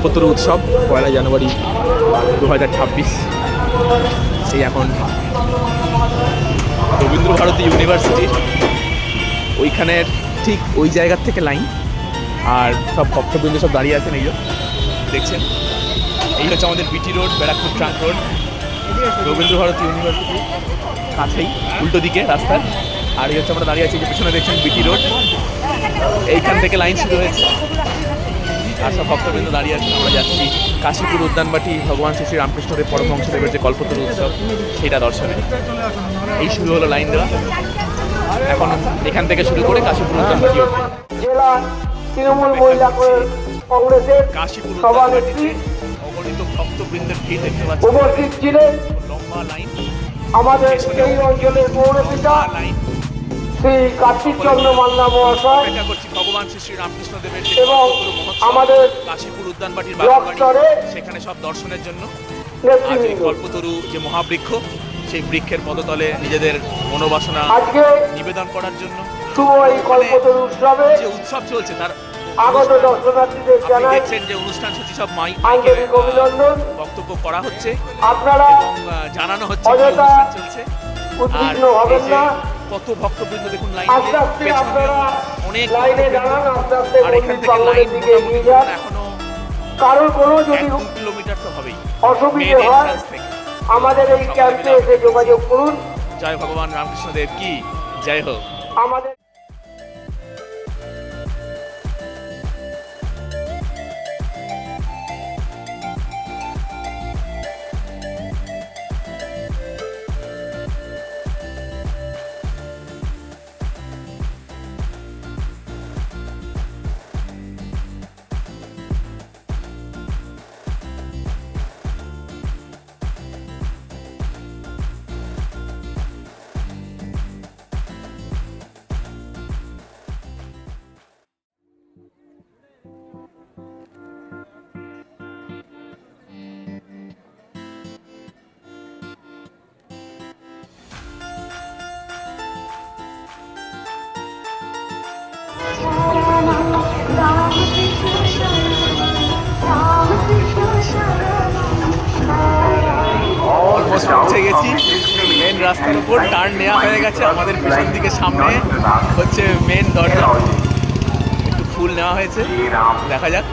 কল্পতরু উৎসব 1 জানুয়ারি 2026। এই এখন রবীন্দ্রভারতী ইউনিভার্সিটি ওইখানের ঠিক ওই জায়গার থেকে লাইন, আর সব ভক্তবৃন্দ সব দাঁড়িয়ে আছেন। এই দেখছেন, এই হচ্ছে আমাদের BT road, Barrackpore trunk road, Rabindra Bharati university কাছেই উল্টো দিকে রাস্তার। আর এই হচ্ছে আমরা দাঁড়িয়ে আছি, যে পিছনে দেখছেন বিটি রোড, এইখান থেকে লাইন শুরু হয়েছে আর সব ভক্তবৃন্দ দাঁড়িয়ে আছেন। আমরা যাচ্ছি কাশীপুর উদ্যানবাটি ভগবান শ্রী শ্রী রামকৃষ্ণদেব পরমহংসদেবের যে কল্পতরু উৎসব সেটা দর্শনে। এই শুরু হলো লাইন দেওয়া, এখন এখান থেকে শুরু করে কাশীপুর উদ্যানবাটি জেলা তৃণমূল মহিলা কংগ্রেসের কাশীপুর উদ্যানবাটিতে অগণিত ভক্তবৃন্দের ভিড় দেখতে পাচ্ছি। উপস্থিত ছিলেন লম্বা লাইন, আমাদের এই অঞ্চলের পৌরপিতা লাইন শ্রী কার্তিক চন্দ্র মান্না মহাশয় অপেক্ষা করছি ভগবান শ্রী শ্রী রামকৃষ্ণদেবের যে এবং কল্পতরু মহোৎসব আমাদের কাশীপুর উদ্যানবাটির ব্লক বাগানবাড়ি, স্তরে সেখানে সব দর্শনের জন্য। আজ এই নেতৃবৃন্দ। কল্পতরু যে মহাবৃক্ষ, সেই বৃক্ষের পদতলে নিজেদের মনোবাসনা আজকে নিবেদন করার জন্য শুভ এই কল্পতরু উৎসবে যে উৎসব চলছে তার আগত দর্শনার্থীদের আপনি জানাই দেখছেন যে অনুষ্ঠান সূচি সব আন্তরিক অভিনন্দন। বক্তব্য করা হচ্ছে আপনারা এবং জানানো হচ্ছে যে অযথা অনুষ্ঠান চলছে। আর উদ্বিগ্ন এই হবেন যে না, কত ভক্তবৃন্দ দেখুন লাইন আস্তে আস্তে আপনারা অনেক লাইনে ভক্তবৃন্দ। দাঁড়ান, আস্তে আস্তে আর এখান মন্দির থেকে প্রাঙ্গণের লাইন দিকে মোটামুটি এগিয়ে যান। এখনো কারোর কোনো যদি 1-2 কিলোমিটার তো হবেই অসুবিধে মেন হয় এন্ট্রান্স থেকে। আমাদের এই ক্যাম্পে এসে যোগাযোগ করুন। জয় ভগবান রামকৃষ্ণদেব কি জয় হোক। আমাদের অলমোস্ট পৌঁছে গেছি মেন রাস্তার উপর। টার্ন নেওয়া হয়ে গেছে, আমাদের পিছন দিকে সামনে হচ্ছে মেন দরজা, একটু ফুল নেওয়া হয়েছে, দেখা যাক।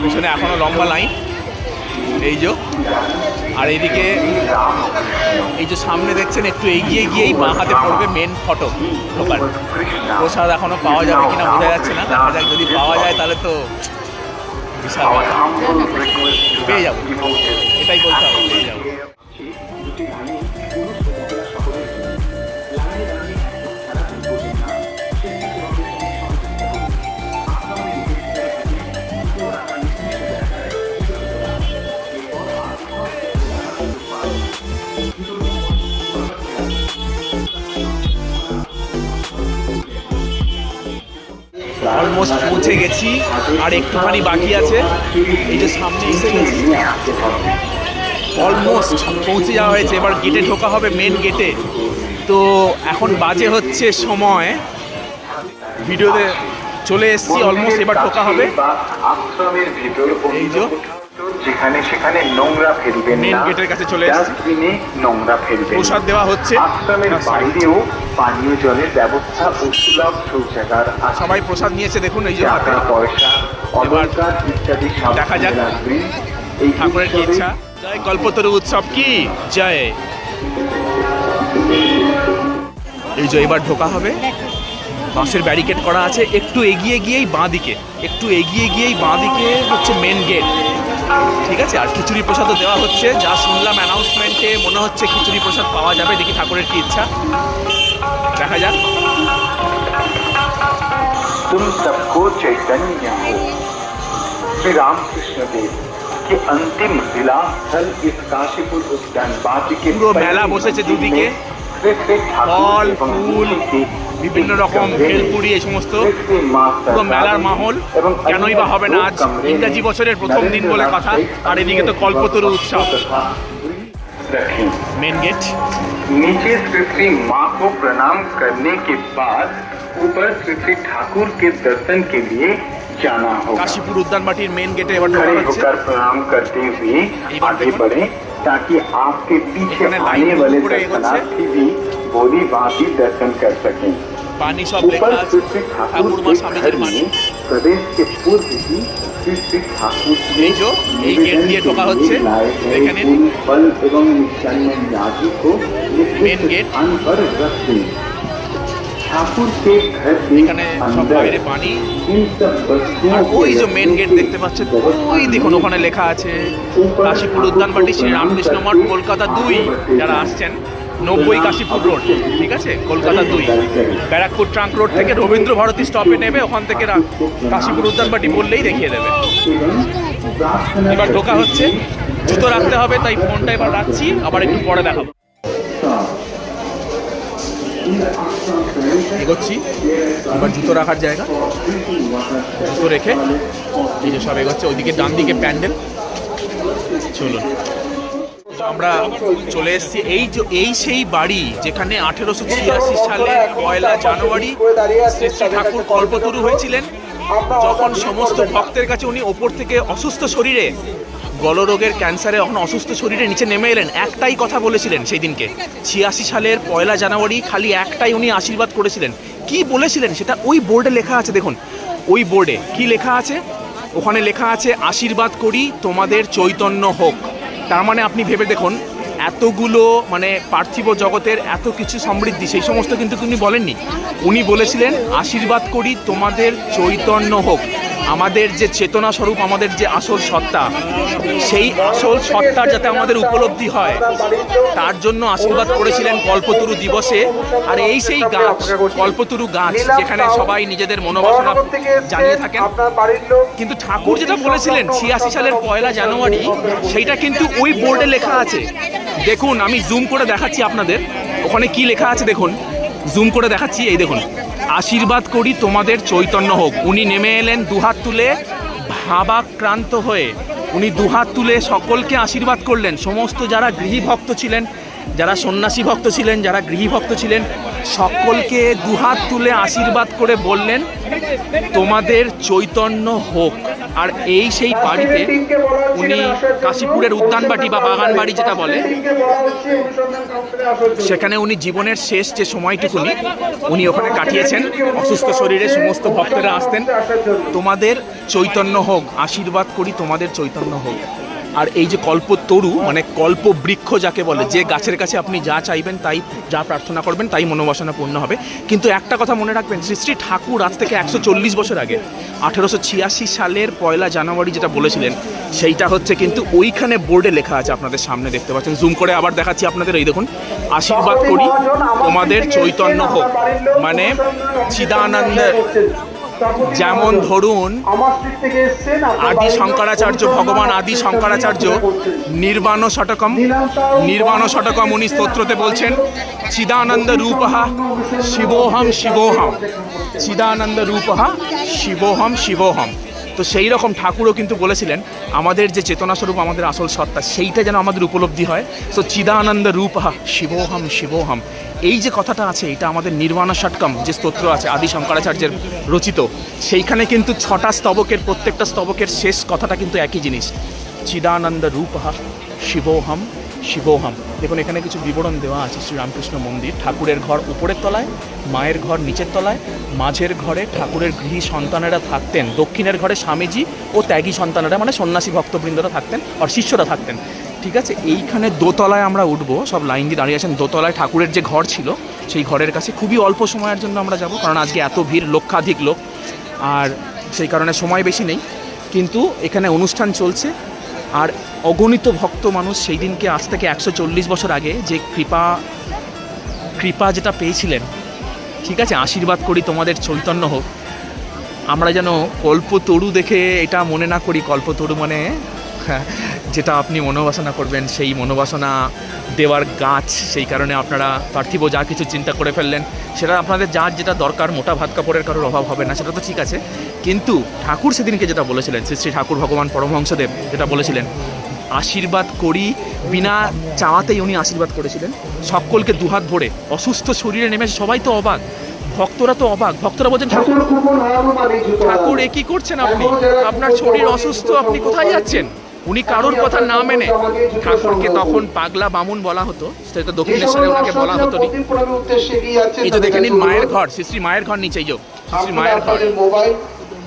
পিছনে এখনো লম্বা লাইন এই যে। আর এইদিকে এই যে সামনে দেখছেন, একটু এগিয়ে গিয়েই বাঁ হাতে পড়বে মেন ফটক ঢোকার। প্রসাদ এখনো পাওয়া যাবে কিনা বোঝা যাচ্ছে না, দেখা যাক। যদি পাওয়া যায় তাহলে তো বিশাল ব্যাপার। পেয়ে যাবো, এটাই বলতে হবে, পেয়ে যাবো। অলমোস্ট পৌঁছে গেছি, আর একটুখানি বাকি আছে। এই যে সামনে এসে গেছি, অলমোস্ট পৌঁছে যাওয়া হয়েছে। এবার গেটে ঢোকা হবে, মেন গেটে। তো এখন বাজে হচ্ছে সময়, ভিডিওতে চলে এসেছি অলমোস্ট, এবার ঢোকা হবে। এই যে যেখানে সেখানে নোংরা ফেলবেন মেন না, গেটের কাছে চলে এসেছি। ডাস্টবিনে নোংরা ফেলবেন। প্রসাদ দেওয়া হচ্ছে, আশ্রমের বাইরেও পানীয় জলের ব্যবস্থা ও সুলভ শৌচাগার আছে। সবাই প্রসাদ নিয়েছে দেখুন। এই যে হাতে টাকা পয়সা অলংকার ইত্যাদি দেখা যাক সাবধানে রাখবেন। এই ঠাকুরের কি উৎসবে ইচ্ছা। জয় কল্পতরু উৎসব কি জয়। এই যে এবার ঢোকা হবে, বাঁশের ব্যারিকেড করা আছে। একটু এগিয়ে গিয়েই বাঁ দিকে, একটু এগিয়ে গিয়েই বাঁ দিকে হচ্ছে মেন গেট, ঠিক আছে। আর খিচুড়ি প্রসাদও দেওয়া হচ্ছে, যা শুনলাম অ্যানাউন্সমেন্টে মনে হচ্ছে খিচুড়ি প্রসাদ পাওয়া যাবে। দেখি ঠাকুরের কি ইচ্ছা, দেখা যাক। तुम सबको चैतन्य हो। श्री रामकृष्ण देव के अंतिम विलास स्थल इस काशीपुर उद्यान बाटी के পুরো মেলা বসেছে দুদিকে, ফল ফুল বিভিন্ন রকম ভেলপুরি এই সমস্ত, পুরো মেলার মাহল। কেনই বা হবে না, আজ ইংরাজি বছরের প্রথম দিন বলে কথা। আর এদিকে তো কল্পতরু উৎসব। मेन गेट नीचे श्री श्री माँ को प्रणाम करने के बाद ऊपर श्री श्री ठाकुर के दर्शन के लिए जाना होगा। কাশীপুর উদ্যানবাটির মেন গেটে এবার ঢোকা खड़े হচ্ছে। होकर प्रणाम करते हुए आगे बढ़े ताकि आपके पीछे इन्होंने लाइन आने वाले पूरे दर्शनार्थी भी बोली भांति दर्शन कर सकें। पानी सब ऊपर লেখা আছে श्री ठाकुर ঠাকুর মা के স্বামীজির घर বাণী। में प्रवेश के पूर्व ही श्री ठाकुर এই যে এই গেট দিয়ে ঢোকা হচ্ছে, দেখে নিন। फल एवं मिष्टान्न आदि को मेन गेट। स्थान पर रख दें। ठाकुर के घर के এখানে সব বাইরে পানি। इन सब वस्तुओं আর ওই যে के মেন গেট দেখতে পাচ্ছেন, ওই দেখুন ওখানে লেখা আছে কাশীপুর উদ্যানবাটি শ্রী রামকৃষ্ণ মঠ কলকাতা 2। যারা আসছেন 90 কাশীপুর রোড, ঠিক আছে, কলকাতা 2 ব্যারাকপুর ট্রাঙ্ক রোড থেকে রবীন্দ্র ভারতী স্টপে নেবে, ওখান থেকে কাশীপুর উদ্যানবাটি বললেই দেখিয়ে দেবে। এবার ঢোকা হচ্ছে, জুতো রাখতে হবে, তাই ফোনটা এবার রাখছি, আবার একটু পরে দেখাবো। এগোচ্ছি, এবার জুতো রাখার জায়গা, জুতো রেখে এই যে সব এগোচ্ছে, ওইদিকে ডান দিকে প্যান্ডেল। চলুন, আমরা চলে এসেছি এই সেই বাড়ি যেখানে 1886 সালে 1 জানুয়ারি শ্রী শ্রী ঠাকুর কল্পতরু হয়েছিলেন, যখন সমস্ত ভক্তের কাছে উনি ওপর থেকে অসুস্থ শরীরে, গলরোগের ক্যান্সারে এখন অসুস্থ শরীরে নিচে নেমে এলেন। একটাই কথা বলেছিলেন সেই দিনকে, 86 সালের 1 জানুয়ারি, খালি একটাই উনি আশীর্বাদ করেছিলেন। কি বলেছিলেন সেটা ওই বোর্ডে লেখা আছে, দেখুন ওই বোর্ডে কি লেখা আছে। ওখানে লেখা আছে, আশীর্বাদ করি তোমাদের চৈতন্য হোক। তার মানে আপনি ভেবে দেখুন, এতগুলো মানে পার্থিব জগতের এত কিছু সমৃদ্ধি, সেই সমস্ত কিন্তু উনি বলেননি। উনি বলেছিলেন, আশীর্বাদ করি তোমাদের চৈতন্য হোক। আমাদের যে চেতনা স্বরূপ, আমাদের যে আসল সত্তা, সেই আসল সত্তার যাতে আমাদের উপলব্ধি হয়, তার জন্য আশীর্বাদ করেছিলেন কল্পতরু দিবসে। আর এই সেই গাছ, কল্পতরু গাছ, যেখানে সবাই নিজেদের মনোবাসনা জানিয়ে থাকেন। কিন্তু ঠাকুর যেটা বলেছিলেন 86 সালের 1 জানুয়ারি, সেইটা কিন্তু ওই বোর্ডে লেখা আছে। দেখুন, আমি জুম করে দেখাচ্ছি আপনাদের, ওখানে কি লেখা আছে দেখুন, জুম করে দেখাচ্ছি। এই দেখুন, আশীর্বাদ করি তোমাদের চৈতন্য হোক। উনি নেমে এলেন দুহাত তুলে, ভাবাক্রান্ত হয়ে উনি দুহাত তুলে সকলকে আশীর্বাদ করলেন। সমস্ত যারা গৃহী ভক্ত ছিলেন, যারা সন্ন্যাসী ভক্ত ছিলেন, যারা গৃহী ভক্ত ছিলেন, সকলকে দুহাত তুলে আশীর্বাদ করে বললেন, তোমাদের চৈতন্য হোক। আর এই সেই বাড়িতে উনি কাশীপুরের উদ্যানবাটি বা বাগান বাড়ি যেটা বলে, সেখানে উনি জীবনের শেষ যে সময়টুকুনি উনি ওখানে কাটিয়েছেন। অসুস্থ শরীরে সমস্ত ভক্তরা আসতেন, তোমাদের চৈতন্য হোক, আশীর্বাদ করি তোমাদের চৈতন্য হোক। আর এই যে কল্পতরু মানে কল্প বৃক্ষ যাকে বলে, যে গাছের কাছে আপনি যা চাইবেন তাই, যা প্রার্থনা করবেন তাই মনোবাসনা পূর্ণ হবে। কিন্তু একটা কথা মনে রাখবেন, শ্রী শ্রী ঠাকুর আজ থেকে 140 বছর আগে 1886 সালের 1 জানুয়ারি যেটা বলেছিলেন, সেইটা হচ্ছে কিন্তু ওইখানে বোর্ডে লেখা আছে, আপনাদের সামনে দেখতে পাচ্ছেন। জুম করে আবার দেখাচ্ছি আপনাদের, এই দেখুন, আশীর্বাদ করি তোমাদের চৈতন্য হোক, মানে চিদানন্দ। যেমন ধরুন আদি শঙ্করাচার্য, ভগবান আদি শঙ্করাচার্য নির্বাণ ষটকম উনি স্তোত্রতে বলছেন, চিদানন্দ রূপহা শিবোহম শিবোহম, চিদানন্দ রূপহা শিবোহম শিবোহম। তো সেই রকম ঠাকুরও কিন্তু বলেছিলেন, আমাদের যে চেতনা স্বরূপ, আমাদের আসল সত্তা, সেইটা যেন আমাদের উপলব্ধি হয়। সো চিদানন্দ রূপহা শিবোহম শিবোহম, এই যে কথাটা আছে, এটা আমাদের নির্বাণ ষটকম যে স্তোত্র আছে আদি শঙ্করাচার্যের রচিত, সেইখানে কিন্তু 6টা স্তবকের, প্রত্যেকটা স্তবকের শেষ কথাটা কিন্তু একই জিনিস, চিদানন্দ রূপহা শিবোহম শিবোহম। দেখুন, এখানে কিছু বিবরণ দেওয়া আছে। শ্রীরামকৃষ্ণ মন্দির, ঠাকুরের ঘর উপরের তলায়, মায়ের ঘর নিচের তলায়, মাঝের ঘরে ঠাকুরের গৃহী সন্তানেরা থাকতেন, দক্ষিণের ঘরে স্বামীজি ও ত্যাগী সন্তানেরা মানে সন্ন্যাসী ভক্তবৃন্দরা থাকতেন, আর শিষ্যরা থাকতেন। ঠিক আছে, এইখানে দোতলায় আমরা উঠবো, সব লাইন দিয়ে দাঁড়িয়ে আছেন। দোতলায় ঠাকুরের যে ঘর ছিল, সেই ঘরের কাছে খুবই অল্প সময়ের জন্য আমরা যাব, কারণ আজকে এত ভিড়, লক্ষাধিক লোক, আর সেই কারণে সময় বেশি নেই। কিন্তু এখানে অনুষ্ঠান চলছে, আর অগণিত ভক্ত মানুষ সেই দিনকে আজ থেকে 140 বছর আগে যে কৃপা যেটা পেয়েছিলেন, ঠিক আছে, আশীর্বাদ করি তোমাদের চৈতন্য হোক। আমরা যেন কল্পতরু দেখে এটা মনে না করি, কল্পতরু মানে যেটা আপনি মনোবাসনা করবেন, সেই মনোবাসনা দেওয়ার গাছ। সেই কারণে আপনারা পার্থিব যা কিছু চিন্তা করে ফেললেন, সেটা আপনাদের যার যেটা দরকার, মোটা ভাত কাপড়ের কারোর অভাব হবে না, সেটা তো ঠিক আছে। কিন্তু ঠাকুর সেদিনকে যেটা বলেছিলেন, শ্রী শ্রী ঠাকুর ভগবান পরমহংসদেব যেটা বলেছিলেন, আশীর্বাদ করি, বিনা চাওয়াতেই উনি আশীর্বাদ করেছিলেন সকলকে দুহাত ভরে। অসুস্থ শরীরে নেমে সবাই তো অবাক, ভক্তরা তো অবাক, ভক্তরা বলছেন ঠাকুর ঠাকুর এ কি করছেন আপনি, আপনার শরীর অসুস্থ, আপনি কোথায় যাচ্ছেন? উনি কারোর কথা না মেনে, ঠাকুরকে তখন পাগলা বামুন বলা হতো, সেটা দক্ষিণেশ্বরে ওনাকে বলা হতো। এই যে দেখে নিন মায়ের ঘর, শ্রী মায়ের ঘর নিচে, এই যে শ্রী মায়ের ঘর,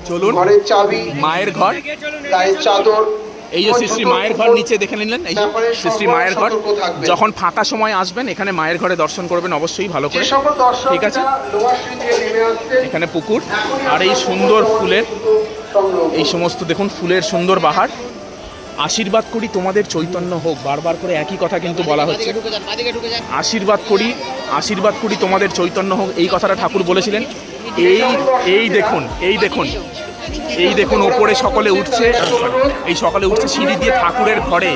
চলুন ঘরের চাবি, মায়ের ঘর, গায়ের চাদর, এই যে শ্রী মায়ের ঘর নিচে দেখে নিলেন, এই শ্রী মায়ের ঘর। যখন ফাঁকা সময় আসবেন এখানে মায়ের ঘরে দর্শন করবেন অবশ্যই ভালো করে, ঠিক আছে? এখানে পুকুর আর এই সুন্দর ফুলের, এই সমস্ত দেখুন ফুলের সুন্দর বাহার। আশীর্বাদ করি তোমাদের চৈতন্য হোক, বারবার করে একই কথা কিন্তু বলা হচ্ছে। আশীর্বাদ করি, আশীর্বাদ করি তোমাদের চৈতন্য হোক, এই কথাটা ঠাকুর বলেছিলেন। এই দেখুন, এই দেখুন, এই দেখুন ওপরে সকলে উঠছে, এই সকালে উঠছে সিঁড়ি দিয়ে ঠাকুরের ঘরে,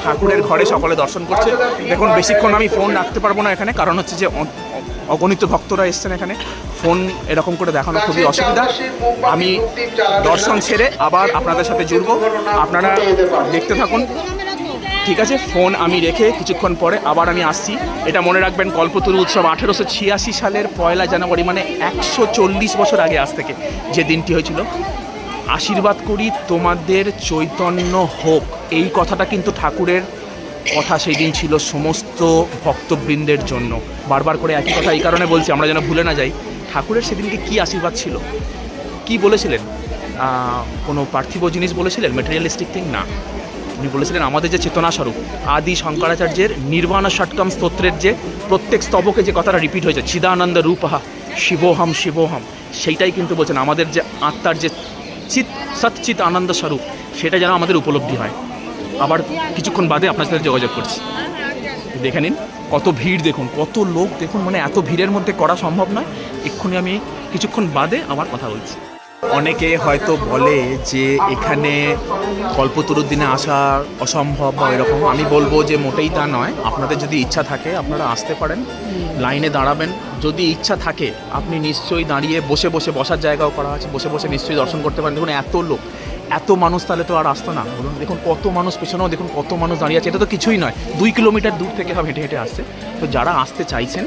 ঠাকুরের ঘরে সকলে দর্শন করছে। দেখুন বেশিক্ষণ আমি ফোন রাখতে পারবো না এখানে, কারণ হচ্ছে যে অগণিত ভক্তরা এসছেন এখানে, ফোন এরকম করে দেখানো খুবই অসুবিধা। আমি দর্শন সেরে আবার আপনাদের সাথে জুড়ব, আপনারা দেখতে থাকুন, ঠিক আছে? ফোন আমি রেখে কিছুক্ষণ পরে আবার আমি আসছি। এটা মনে রাখবেন, কল্পতরু উৎসব 1886 সালের 1 জানুয়ারি, মানে 140 বছর আগে আজ থেকে যে দিনটি হয়েছিল। আশীর্বাদ করি তোমাদের চৈতন্য হোক, এই কথাটা কিন্তু ঠাকুরের কথা সেই দিন ছিল সমস্ত ভক্তবৃন্দের জন্য। বারবার করে একই কথা এই কারণে বলছি, আমরা যেন ভুলে না যাই ঠাকুরের সেদিনকে কি আশীর্বাদ ছিল, কি বলেছিলেন। কোনো পার্থিব জিনিস বলেছিলেন, ম্যাটেরিয়ালিস্টিক থিং না। উনি বলেছিলেন আমাদের যে চেতনা স্বরূপ, আদি শঙ্করাচার্যের নির্বাণ ষটকম স্তোত্রের যে প্রত্যেক স্তবকে যে কথাটা রিপিট হয়েছে, চিদানন্দ রূপহা শিবোহম শিবোহম, সেইটাই কিন্তু বলছেন আমাদের যে আত্মার যে সচ্চিত আনন্দ স্বরূপ, সেটা যেন আমাদের উপলব্ধি হয়। আবার কিছুক্ষণ বাদে আপনার সাথে যোগাযোগ করছি। দেখে নিন কত ভিড়, দেখুন কত লোক, দেখুন মানে এত ভিড়ের মধ্যে করা সম্ভব নয়। এক্ষুনি আমি কিছুক্ষণ বাদে আমার কথা বলছি। অনেকে হয়তো বলে যে এখানে কল্পতরুর দিনে আসা অসম্ভব বা এরকম, আমি বলবো যে মোটেই তা নয়। আপনাদের যদি ইচ্ছা থাকে আপনারা আসতে পারেন, লাইনে দাঁড়াবেন। যদি ইচ্ছা থাকে আপনি নিশ্চয়ই দাঁড়িয়ে বসে বসে, বসার জায়গাও করা আছে, বসে বসে নিশ্চয়ই দর্শন করতে পারেন। দেখুন এত লোক, এত মানুষ, তাহলে তো আর আসতো না বলুন। দেখুন কত মানুষ, পেছনেও দেখুন কত মানুষ দাঁড়িয়ে আছে। এটা তো কিছুই নয়, 2 কিলোমিটার দূর থেকে সব হেঁটে হেঁটে আসছে। তো যারা আসতে চাইছেন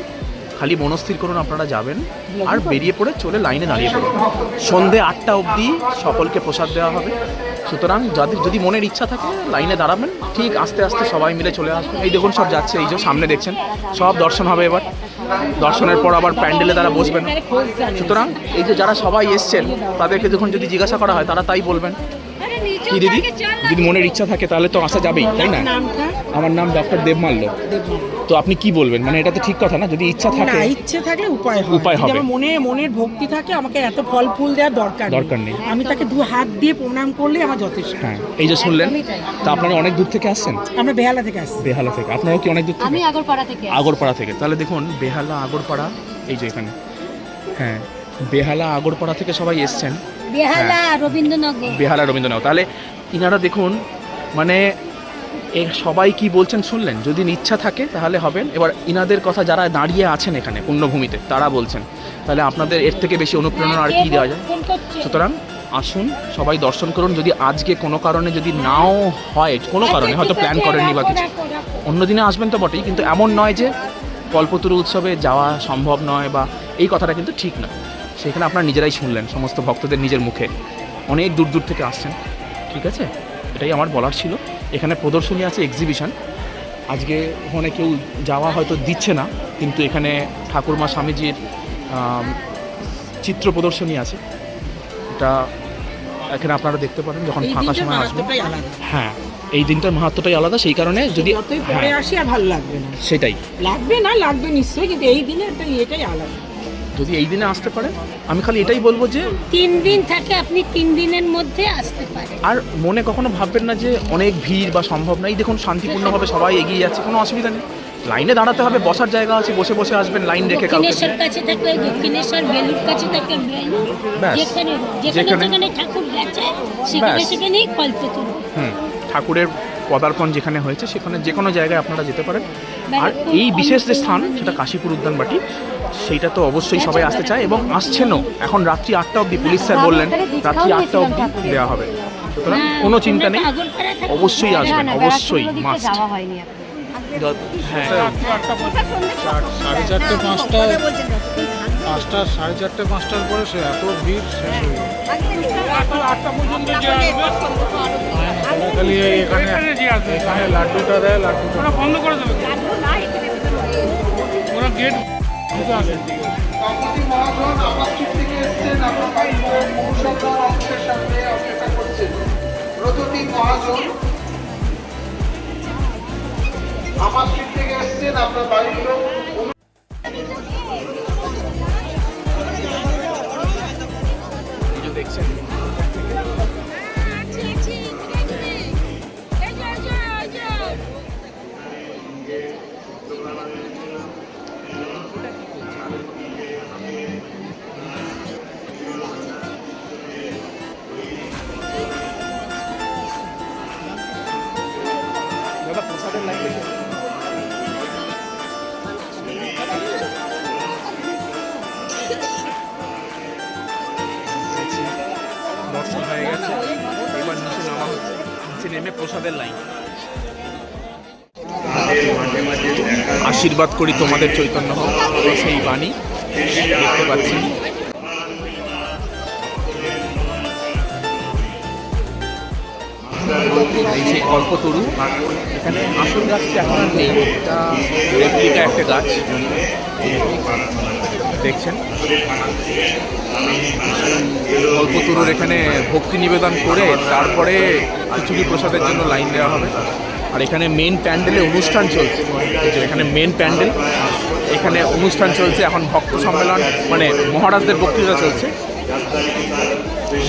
খালি মনস্থির করুন আপনারা যাবেন, আর বেরিয়ে পড়ে চলে লাইনে দাঁড়িয়ে পড়ুন। সন্ধে 8টা অবধি সকলকে প্রসাদ দেওয়া হবে। সুতরাং যাদের যদি মনের ইচ্ছা থাকে লাইনে দাঁড়াবেন, ঠিক আস্তে আস্তে সবাই মিলে চলে আসবেন। এই দেখুন সব যাচ্ছে, এই যে সামনে দেখছেন সব দর্শন হবে। এবার দর্শনের পর আবার প্যান্ডেলে তারা বসবেন। সুতরাং এই যে যারা সবাই এসছেন তাদেরকে যখন যদি জিজ্ঞাসা করা হয় তারা তাই বলবেন। কি দিদি, যদি মনের ইচ্ছা থাকে তাহলে তো আসা যাবেই, তাই না? আমার নাম ডক্টর দেবমাল্য। তো আপনি কি বলবেন, মানে এটা তো ঠিক কথা না? যদি ইচ্ছা থাকে, ইচ্ছে থাকলে উপায় হবে। যদি মনের ভক্তি থাকে, আমাকে এত ফল ফুল দেওয়ার দরকার নেই। আমি তাকে 2 হাত দিয়ে প্রণাম করলে আমার যথেষ্ট। হ্যাঁ, এই যে শুনলেন, তা আপনারা অনেক দূর থেকে আসছেন? আমরা বেহালা থেকে আসছি। বেহালা থেকে? আপনারাও কি অনেক দূর থেকে? আমি আগরপাড়া থেকে। আগরপাড়া থেকে? তাহলে দেখুন বেহালা আগরপাড়া, এই যে এখানে, হ্যাঁ বেহালা আগরপাড়া থেকে সবাই এসছেন। বেহালা রবীন্দ্রনগর। বেহালা রবীন্দ্রনগর। তাহলে ইনারা দেখুন মানে সবাই কি বলছেন শুনলেন? যদি ইচ্ছা থাকে তাহলে হবেন। এবার ইনাদের কথা যারা দাঁড়িয়ে আছেন এখানে পুণ্যভূমিতে তারা বলছেন, তাহলে আপনাদের এর থেকে বেশি অনুপ্রেরণা আর কি দেওয়া যায়? সুতরাং আসুন সবাই দর্শন করুন। যদি আজকে কোনো কারণে যদি নাও হয়, কোনো কারণে হয়তো প্ল্যান করেননি বা কিছু, অন্য দিনে আসবেন তো বটেই, কিন্তু এমন নয় যে কল্পতরু উৎসবে যাওয়া সম্ভব নয় বা এই কথাটা কিন্তু ঠিক না। সেখানে আপনারা নিজেরাই শুনলেন সমস্ত ভক্তদের নিজের মুখে, অনেক দূর দূর থেকে আসছেন, ঠিক আছে? এটাই আমার বলার ছিল। এখানে প্রদর্শনী আছে, এক্সিবিশন। আজকে ওখানে কেউ যাওয়া হয়তো দিচ্ছে না, কিন্তু এখানে ঠাকুরমা স্বামীজির চিত্র প্রদর্শনী আছে। এটা এখানে আপনারা দেখতে পারেন যখন ফাঁকা সময় আসবেন। হ্যাঁ, এই দিনটার মাহাত্ম্যটাই আলাদা, সেই কারণে যদি পরে আসি আর ভালো লাগবে না। সেটাই লাগবে নিশ্চয়ই, কিন্তু এই দিনে এটাই আলাদা। যদি এই দিনে আসতে পারে, আমি খালি এটাই বলবো যে 3 দিন থাকে, আপনি 3 দিনের মধ্যে আসতে পারেন। আর মনে কখনো ভাববেন না যে অনেক ভিড় বা সম্ভব না। এই দেখুন শান্তিপূর্ণভাবে সবাই এগিয়ে যাচ্ছে, কোনো অসুবিধা নেই। লাইনে দাঁড়াতে হবে, বসার জায়গা আছে, বসে বসে আসবেন, লাইন রেখে। দক্ষিণেশ্বর কাছে থাকলে দক্ষিণেশ্বর, বেলুর কাছে থাকলে বেলুর, যেখানে ঠাকুর গেছে সেখানেই কল্পতরু। ঠাকুরের পদার্পণ যেখানে হয়েছে সেখানে যে কোনো জায়গায় আপনারা যেতে পারেন। আর এই বিশেষ যে স্থান সেটা কাশীপুর উদ্যানবাটি, সেইটা তো অবশ্যই সবাই আসতে চায় এবং আসছেনও। এখন রাত্রি 8টা অবধি পুলিশ স্যার বললেন রাত্রি 8টা অবধি দেওয়া হবে। সুতরাং কোনো চিন্তা নেই, অবশ্যই আসবেন, অবশ্যই মাস্ট। হ্যাঁ, 4:30 5টা 5টা 4:30 5টার পরে সে এত ভিড় শেষ হয়ে যায়। খালি এখানে লাড্ডুটা দেয়, লাড্ডুটা বন্ধ করে দেবে, ওরা গেট কাকুতি মহাজন আমার স্ট্রিট থেকে এসছেন, আপনার বাড়ির মৌসুমার অফিসের সামনে অপেক্ষা করছেন। প্রদীপ মহাজন আমার স্ট্রিট থেকে এসছেন, আপনার বাড়ির লোক এই যে দেখছেন দাদা প্রসাদের লাইন দেখে দর্শন হয়ে গেছে, এবার নিচে নামা হচ্ছে, নিচে নেমে প্রসাদের লাইন। আশীর্বাদ করি তোমাদের চৈতন্য হোক, সেই বাণী দেখতে পাচ্ছি। এই সেই কল্পতরু, এখানে আসল গাছটা এখন আর নেই, এটা রেপ্লিকা একটা গাছ দেখছেন। কল্পতরুর এখানে ভক্তি নিবেদন করে তারপরে খিচুড়ি প্রসাদের জন্য লাইন দেওয়া হবে। আর এখানে মেন প্যান্ডেলে অনুষ্ঠান চলছে, এই যে এখানে মেন প্যান্ডেল, এখানে অনুষ্ঠান চলছে এখন, ভক্ত সম্মেলন মানে মহারাজদের বক্তৃতা চলছে,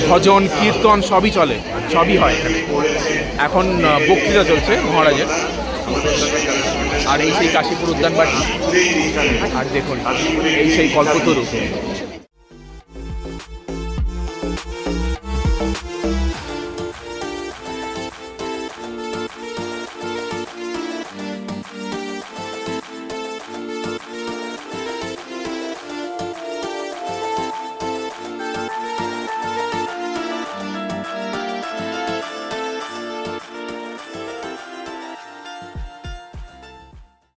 ভজন কীর্তন সবই চলে, সবই হয় এখানে। এখন বক্তৃতা চলছে মহারাজের। আর এই সেই কাশীপুর উদ্যানবাটি, আর দেখুন এই সেই কল্পতরু।